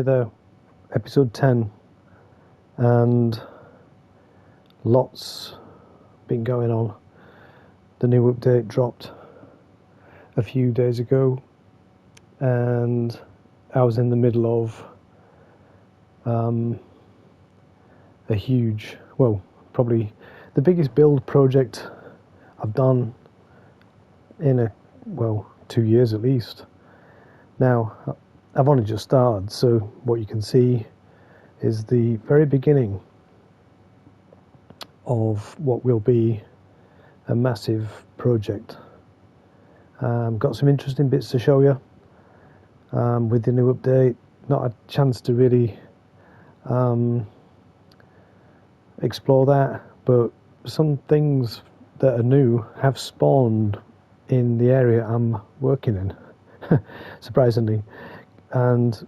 Hey there, episode 10, and lots been going on. The new update dropped a few days ago, and I was in the middle of a huge, well, probably the biggest build project I've done in 2 years at least. Now, I've only just started, so what you can see is the very beginning of what will be a massive project. Got some interesting bits to show you with the new update. Not a chance to really explore that, but some things that are new have spawned in the area I'm working in, surprisingly. And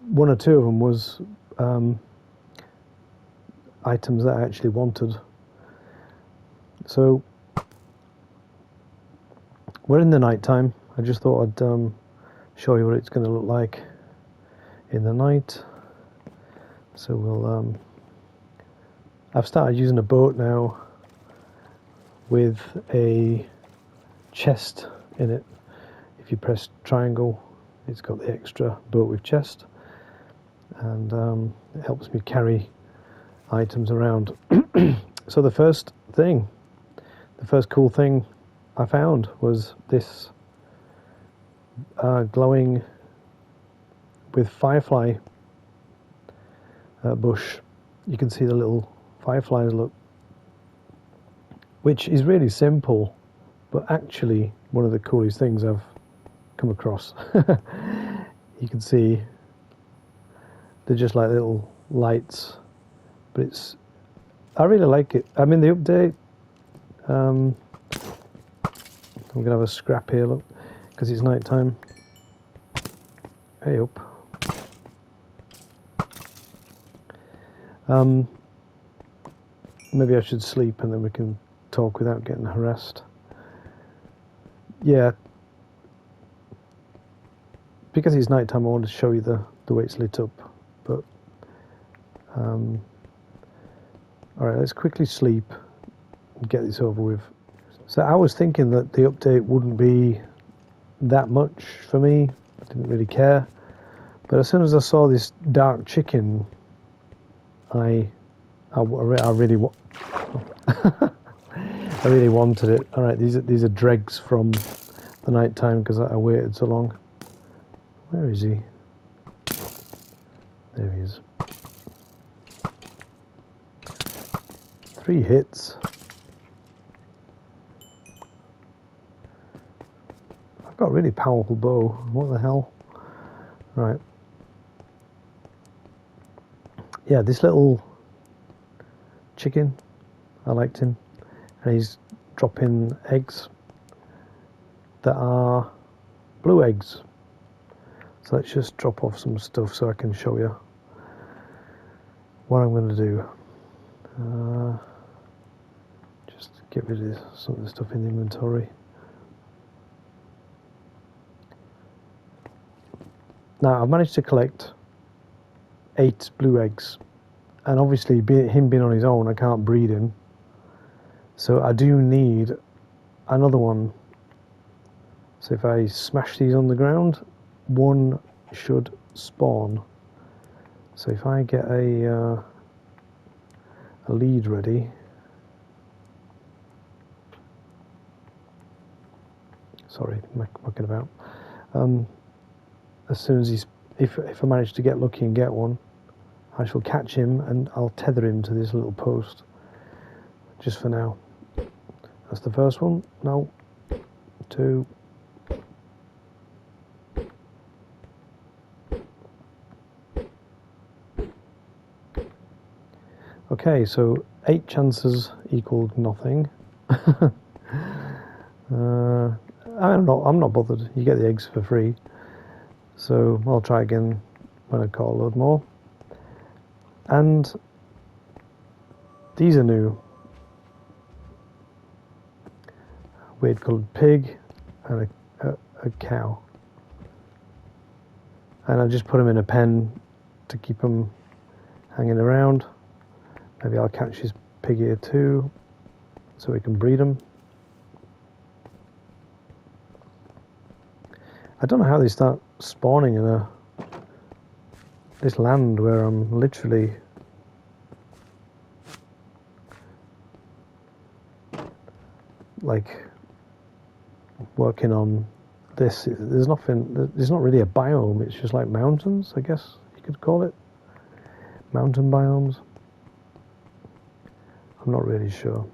one or two of them was items that I actually wanted. So we're in the night time. I just thought I'd show you what it's going to look like in the night. So we'll I've started using a boat now with a chest in it. If you press triangle, it's got the extra boat with chest, and it helps me carry items around. So the first cool thing I found was this glowing with firefly bush. You can see the little fireflies, look, which is really simple, but actually one of the coolest things I've come across. You can see they're just like little lights, but I really like it. I mean, the update, I'm gonna have a scrap here, look, because it's night time. Hey up. Maybe I should sleep and then we can talk without getting harassed. Yeah, because it's night time, I want to show you the way it's lit up. But all right, let's quickly sleep and get this over with. So I was thinking that the update wouldn't be that much for me. I didn't really care. But as soon as I saw this dark chicken, I really I really wanted it. All right, these are dregs from the night time because I waited so long. Where is he? There he is. 3 hits. I've got a really powerful bow. What the hell? Right. Yeah, this little chicken, I liked him. And he's dropping eggs that are blue eggs. So let's just drop off some stuff so I can show you what I'm going to do. Just get rid of some of the stuff in the inventory. Now I've managed to collect 8 blue eggs, and obviously him being on his own, I can't breed him. So I do need another one. So if I smash these on the ground, one should spawn. So if I get a lead ready, sorry, mucking about. As soon as if I manage to get lucky and get one, I shall catch him and I'll tether him to this little post. Just for now. That's the first one. No, 2. Okay, so 8 chances equaled nothing. I'm not bothered. You get the eggs for free. So I'll try again when I caught a load more. And these are new. Weird coloured pig and a cow. and I just put them in a pen to keep them hanging around. Maybe I'll catch his pig here too, so we can breed them. I don't know how they start spawning in this land where I'm literally like working on this. There's nothing, there's not really a biome, it's just like mountains, I guess you could call it. Mountain biomes. I'm not really sure.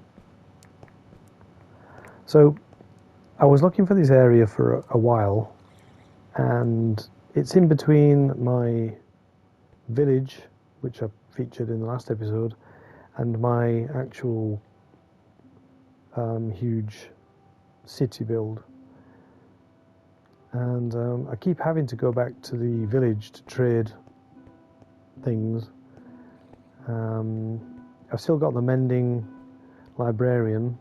So I was looking for this area for a while, and it's in between my village, which I featured in the last episode, and my actual huge city build. And I keep having to go back to the village to trade things. I've still got the mending librarian,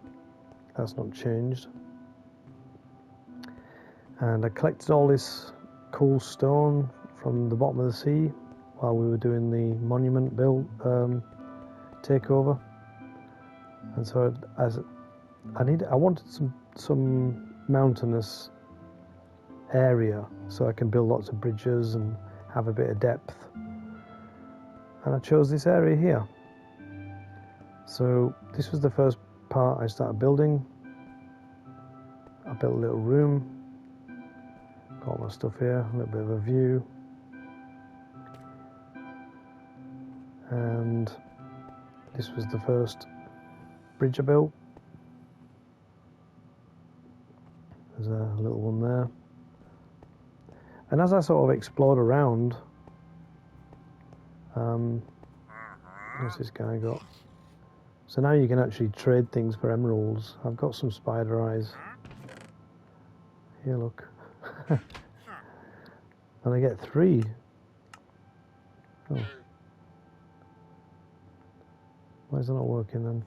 that's not changed. And I collected all this cool stone from the bottom of the sea while we were doing the monument build takeover. And so I wanted some mountainous area so I can build lots of bridges and have a bit of depth. And I chose this area here. So this was the first part I started building. I built a little room. Got all my stuff here, a little bit of a view. And this was the first bridge I built. There's a little one there. And as I sort of explored around, what's this guy got? So now you can actually trade things for emeralds. I've got some spider eyes. Here, look. And I get 3. Oh. Why is that not working then?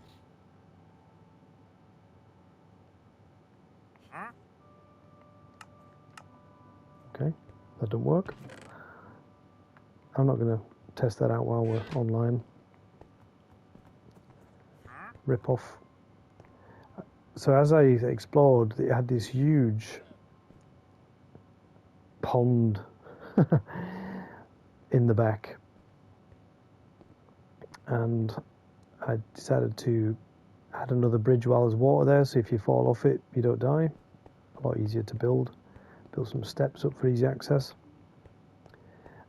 Okay, that didn't work. I'm not going to test that out while we're online. Rip off. So as I explored, it had this huge pond in the back, and I decided to add another bridge while there's water there, so if you fall off it you don't die. A lot easier to build some steps up for easy access.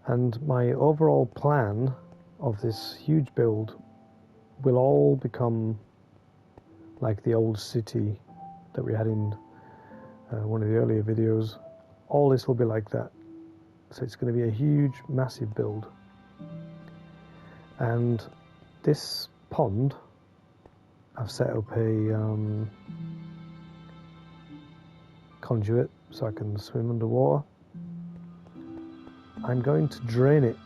And my overall plan of this huge build will all become like the old city that we had in one of the earlier videos. All this will be like that. So it's going to be a huge, massive build. And this pond, I've set up a conduit so I can swim underwater. I'm going to drain it.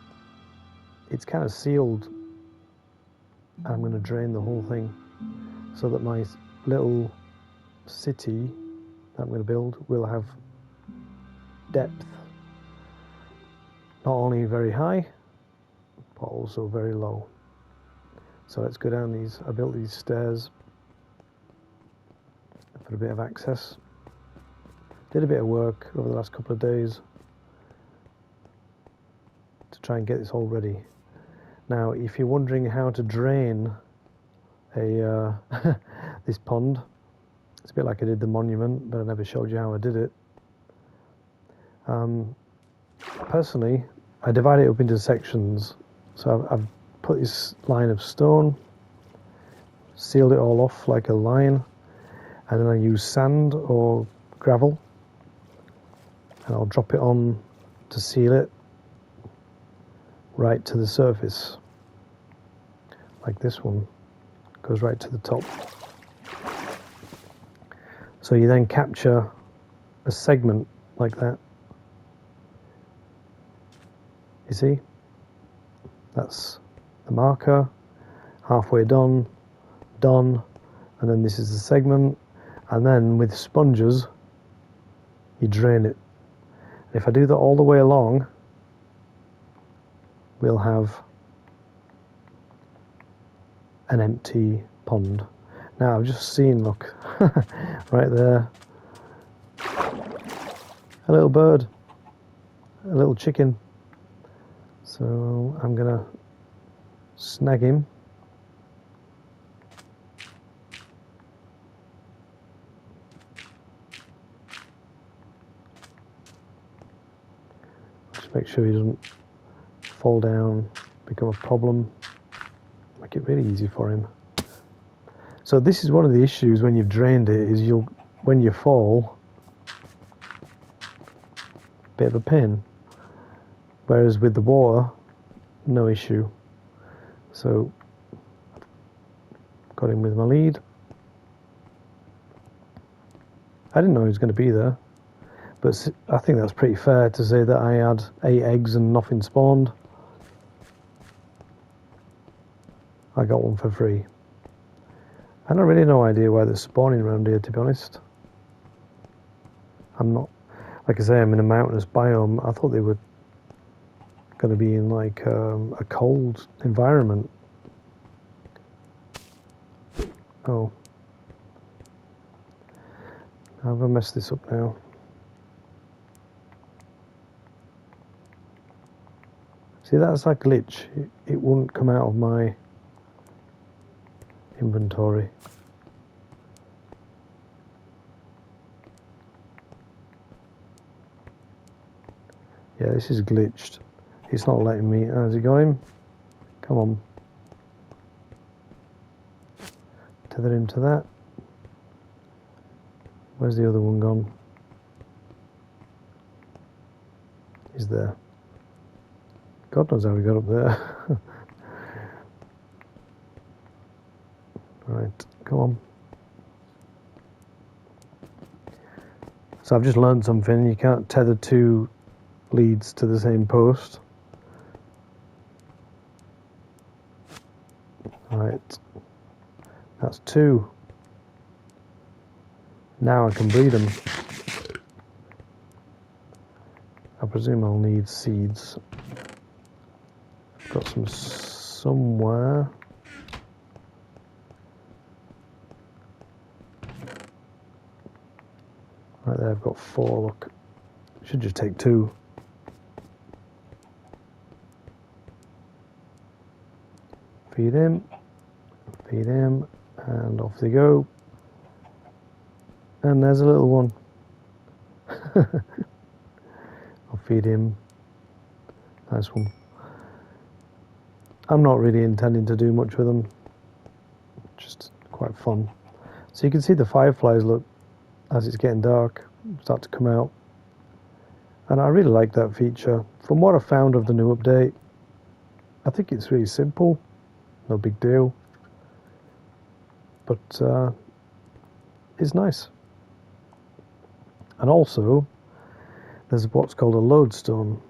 It's kind of sealed. I'm going to drain the whole thing so that my little city that I'm going to build will have depth. Not only very high, but also very low. So let's go down these. I built these stairs for a bit of access. Did a bit of work over the last couple of days to try and get this all ready. Now, if you're wondering how to drain a this pond, it's a bit like I did the monument, but I never showed you how I did it. Personally, I divide it up into sections. So I've put this line of stone, sealed it all off like a line, and then I use sand or gravel, and I'll drop it on to seal it right to the surface, like this one goes right to the top. So you then capture a segment like that. You see, that's the marker, halfway done, and then this is the segment, and then with sponges you drain it. If I do that all the way along, we'll have an empty pond. Now I've just seen, look, right there, a little bird, a little chicken. So I'm gonna snag him. Just make sure he doesn't fall down, become a problem. Make it really easy for him. So this is one of the issues when you've drained it, is when you fall, bit of a pain. Whereas with the water, no issue. So got him with my lead. I didn't know he was going to be there, but I think that's pretty fair to say that I had 8 eggs and nothing spawned. I got one for free. I don't really no idea why they're spawning around here, to be honest. I'm not, like I say, I'm in a mountainous biome. I thought they were going to be in like a cold environment. Oh. Have I messed this up now? See, that's a glitch. It wouldn't come out of my inventory. Yeah, this is glitched. It's not letting me. Has it got him? Come on. Tether him to that. Where's the other one gone? He's there. God knows how we got up there. Right, come on. So I've just learned something. You can't tether 2 leads to the same post. Right, that's 2. Now I can breed them. I presume I'll need seeds. Got some somewhere. Right there, I've got 4, look. Should just take 2. Feed him, and off they go. And there's a little one. I'll feed him. Nice one. I'm not really intending to do much with them. Just quite fun. So you can see the fireflies, look, as it's getting dark, start to come out. And I really like that feature. From what I found of the new update, I think it's really simple. No big deal. But it's nice. And also, there's what's called a lodestone.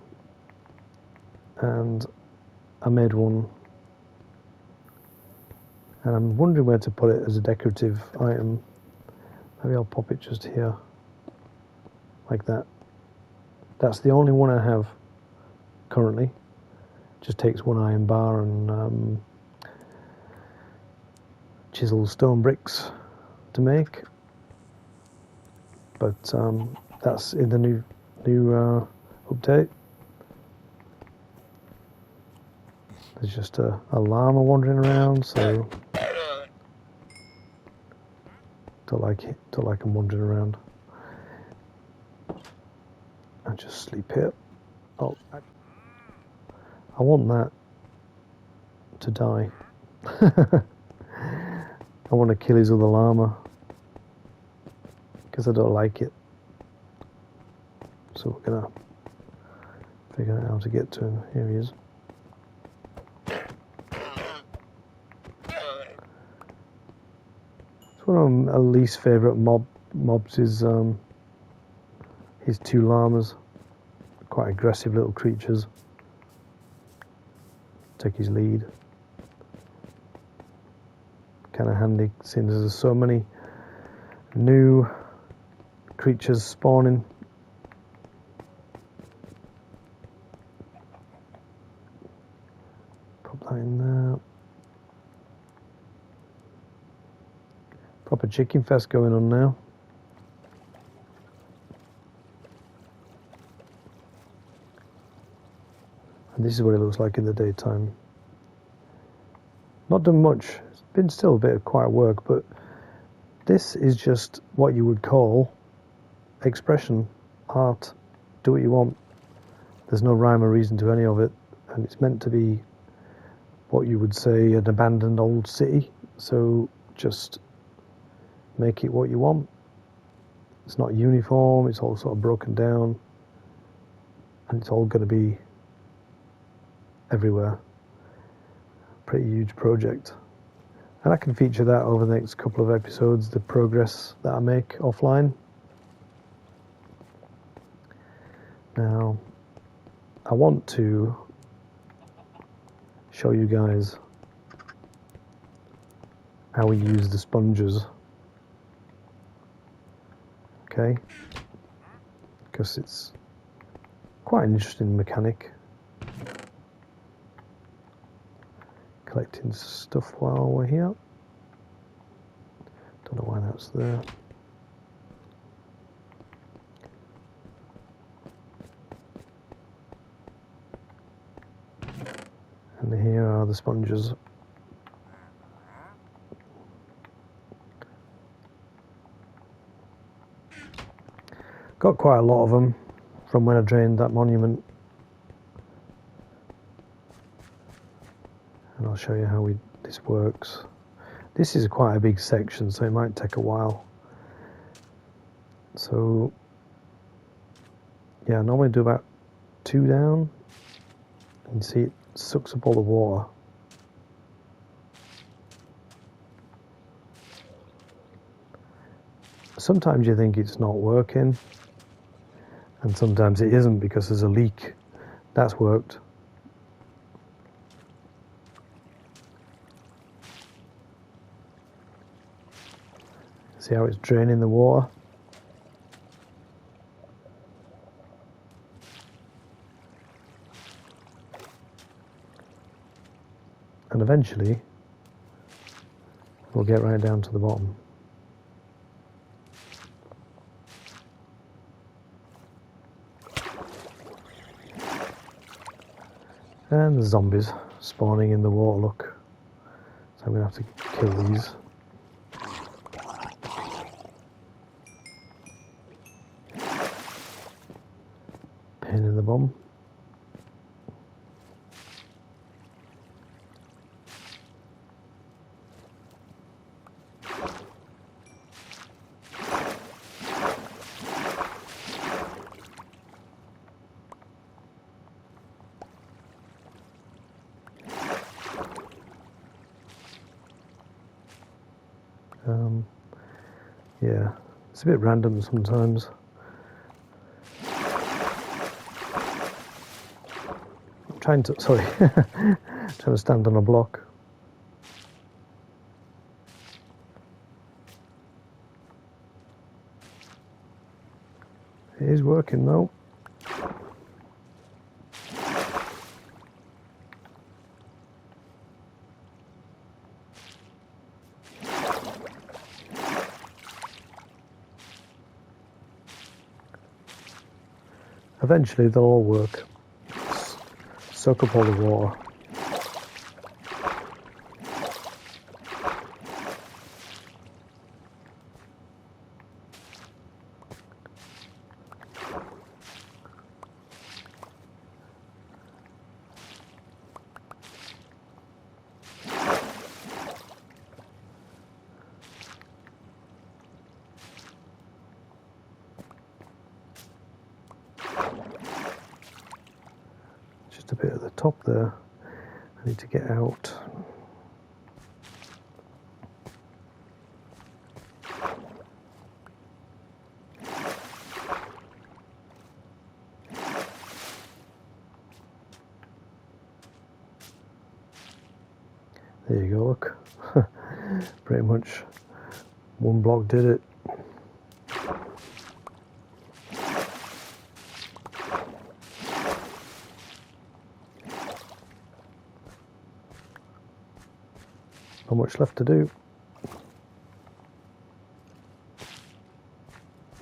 And I made one. And I'm wondering where to put it as a decorative item. Maybe I'll pop it just here. Like that. That's the only one I have currently. Just takes 1 iron bar and chisel stone bricks to make. But that's in the new update. There's just a llama wandering around, so don't like him wandering around. I just sleep here. Oh, I want that to die. I want to kill his other llama because I don't like it. So we're gonna figure out how to get to him. Here he is. It's one of my least favourite mobs is his 2 llamas. Quite aggressive little creatures. Take his lead. Kind of handy, seeing as there's so many new creatures spawning. Proper chicken fest going on now. And this is what it looks like in the daytime. Not done much. It's been still a bit of quiet work, but this is just what you would call expression, art. Do what you want. There's no rhyme or reason to any of it, and it's meant to be what you would say an abandoned old city, so just make it what you want. It's not uniform, it's all sort of broken down, and it's all going to be everywhere. Pretty huge project, and I can feature that over the next couple of episodes, the progress that I make offline. Now I want to show you guys how we use the sponges, okay, because it's quite an interesting mechanic. Collecting stuff while we're here. Don't know why that's there. And here are the sponges. Got quite a lot of them from when I drained that monument. And I'll show you how this works. This is quite a big section, so it might take a while. So yeah, I normally do about 2 down, and you see it sucks up all the water. Sometimes you think it's not working, and sometimes it isn't because there's a leak. That's worked. See how it's draining the water? And eventually we'll get right down to the bottom. And the zombies spawning in the water, look. So I'm going to have to kill these. Pain in the bum. Yeah, it's a bit random sometimes. I'm trying to, sorry, trying to stand on a block. It is working though. Eventually they'll all work. Soak up all the water. Just a bit at the top there. I need to get out. There you go, look. Pretty much one block did it. Not much left to do.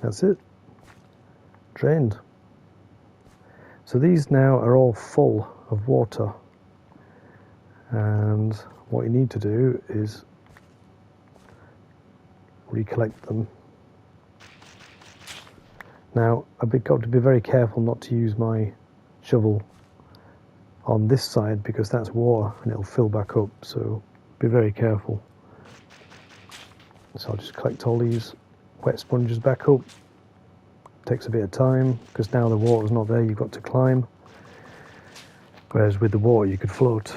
That's it, drained. So these now are all full of water, and what you need to do is recollect them. Now I've got to be very careful not to use my shovel on this side because that's water and it'll fill back up, so be very careful. So I'll just collect all these wet sponges back up. Takes a bit of time because now the water's not there, you've got to climb, whereas with the water you could float.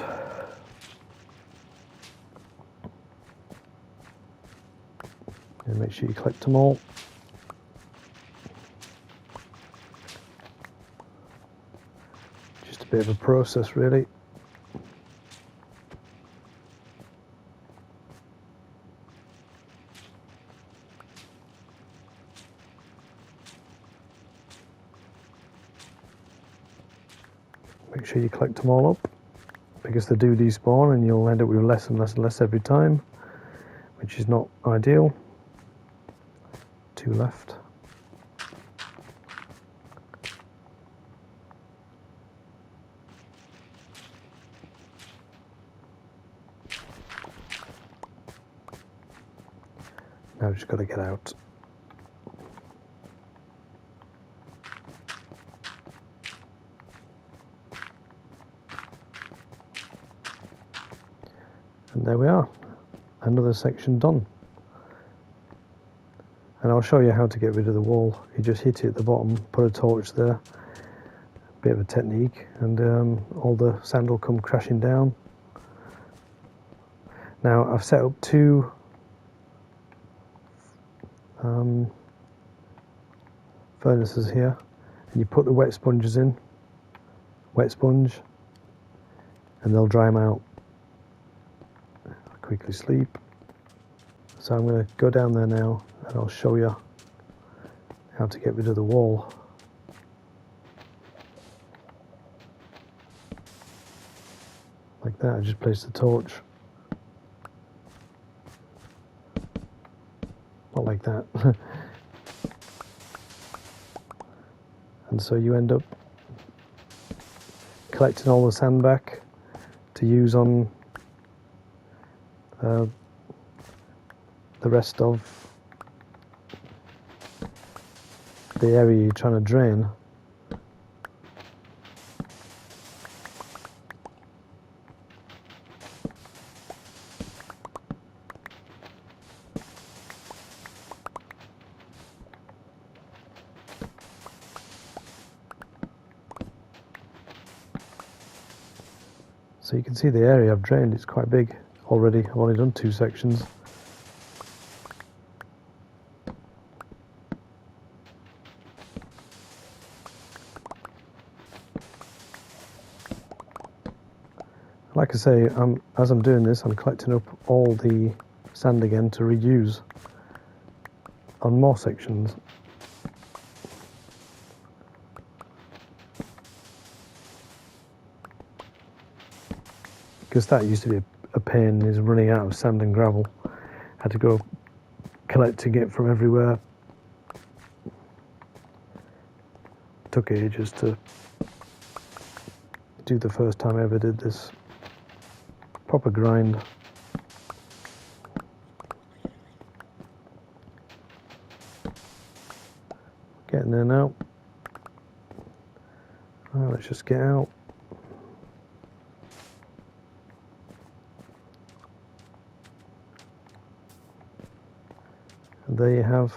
And make sure you collect them all. Just a bit of a process really. Make sure you collect them all up because they do despawn and you'll end up with less and less and less every time, which is not ideal. 2 left. Now I've just got to get out. And there we are, another section done. And I'll show you how to get rid of the wall. You just hit it at the bottom, put a torch there, bit of a technique, and all the sand will come crashing down. Now I've set up 2 furnaces here, and you put the wet sponges in, wet sponge, and they'll dry them out. Quickly sleep. So I'm going to go down there now and I'll show you how to get rid of the wall. Like that, I just place the torch. Not like that. And so you end up collecting all the sand back to use on the rest of the area you're trying to drain. So you can see the area I've drained, it's quite big already. I've only done 2 sections. Like I say, as I'm doing this, I'm collecting up all the sand again to reuse on more sections. Because that used to be a pain, is running out of sand and gravel. Had to go collecting it from everywhere. Took ages to do the first time I ever did this. Proper grind. Getting there now. Right, let's just get out. And there you have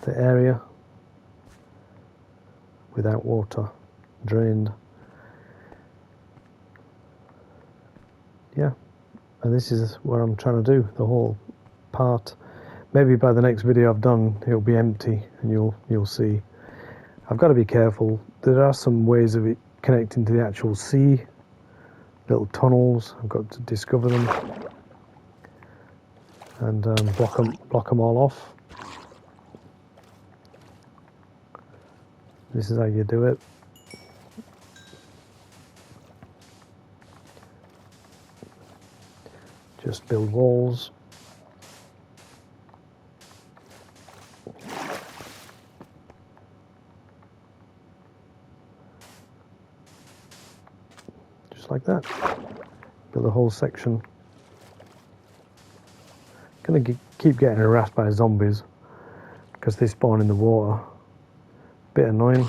the area without water, drained. Yeah, and this is what I'm trying to do, the whole part. Maybe by the next video I've done, it'll be empty and you'll see. I've got to be careful. There are some ways of it connecting to the actual sea, little tunnels. I've got to discover them and block them all off. This is how you do it. Just build walls. like that. Build a whole section. Gonna keep getting harassed by zombies because they spawn in the water. Bit annoying.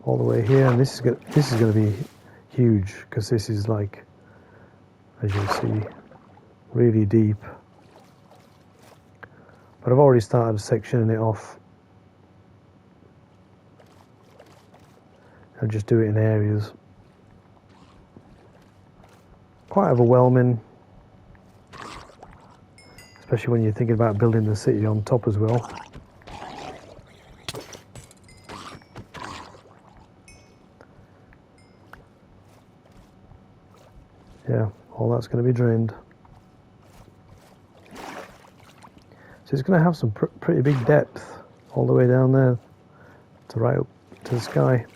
All the way here, and this is going to be huge because this is, like, as you'll see, really deep. But I've already started sectioning it off. I'll just do it in areas. Quite overwhelming, especially when you're thinking about building the city on top as well. Yeah, all that's going to be drained. So it's going to have some pretty big depth all the way down there to right up to the sky.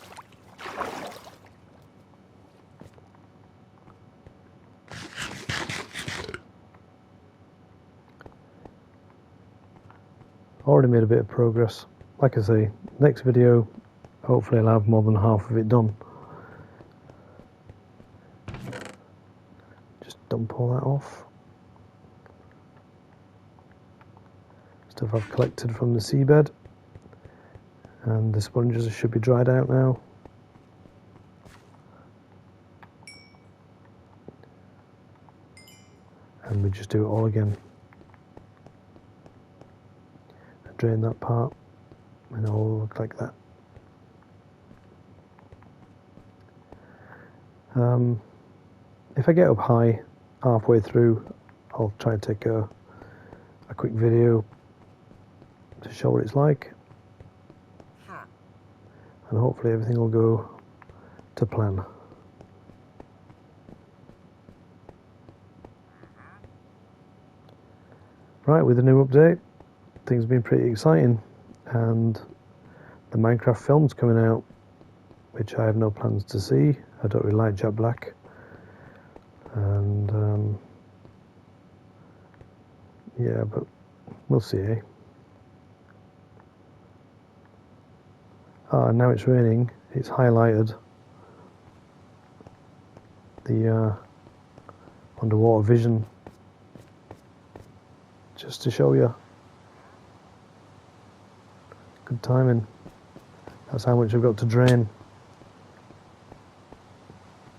Already made a bit of progress. Like I say, next video, hopefully I'll have more than half of it done. Just dump all that off. Stuff I've collected from the seabed. And the sponges should be dried out now. And we just do it all again. Drain that part and it'll look like that. If I get up high halfway through, I'll try and take a quick video to show what it's like, and hopefully everything will go to plan. Right, with the new update, things have been pretty exciting, and the Minecraft film's coming out, which I have no plans to see. I don't really like Jack Black, and yeah, but we'll see, eh? Now it's raining. It's highlighted the underwater vision just to show you. Good timing. That's how much I've got to drain.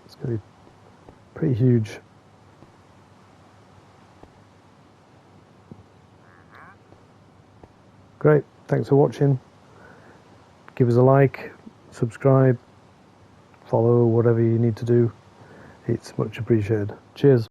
It's going to be pretty huge. Great, thanks for watching. Give us a like, subscribe, follow, whatever you need to do. It's much appreciated. Cheers.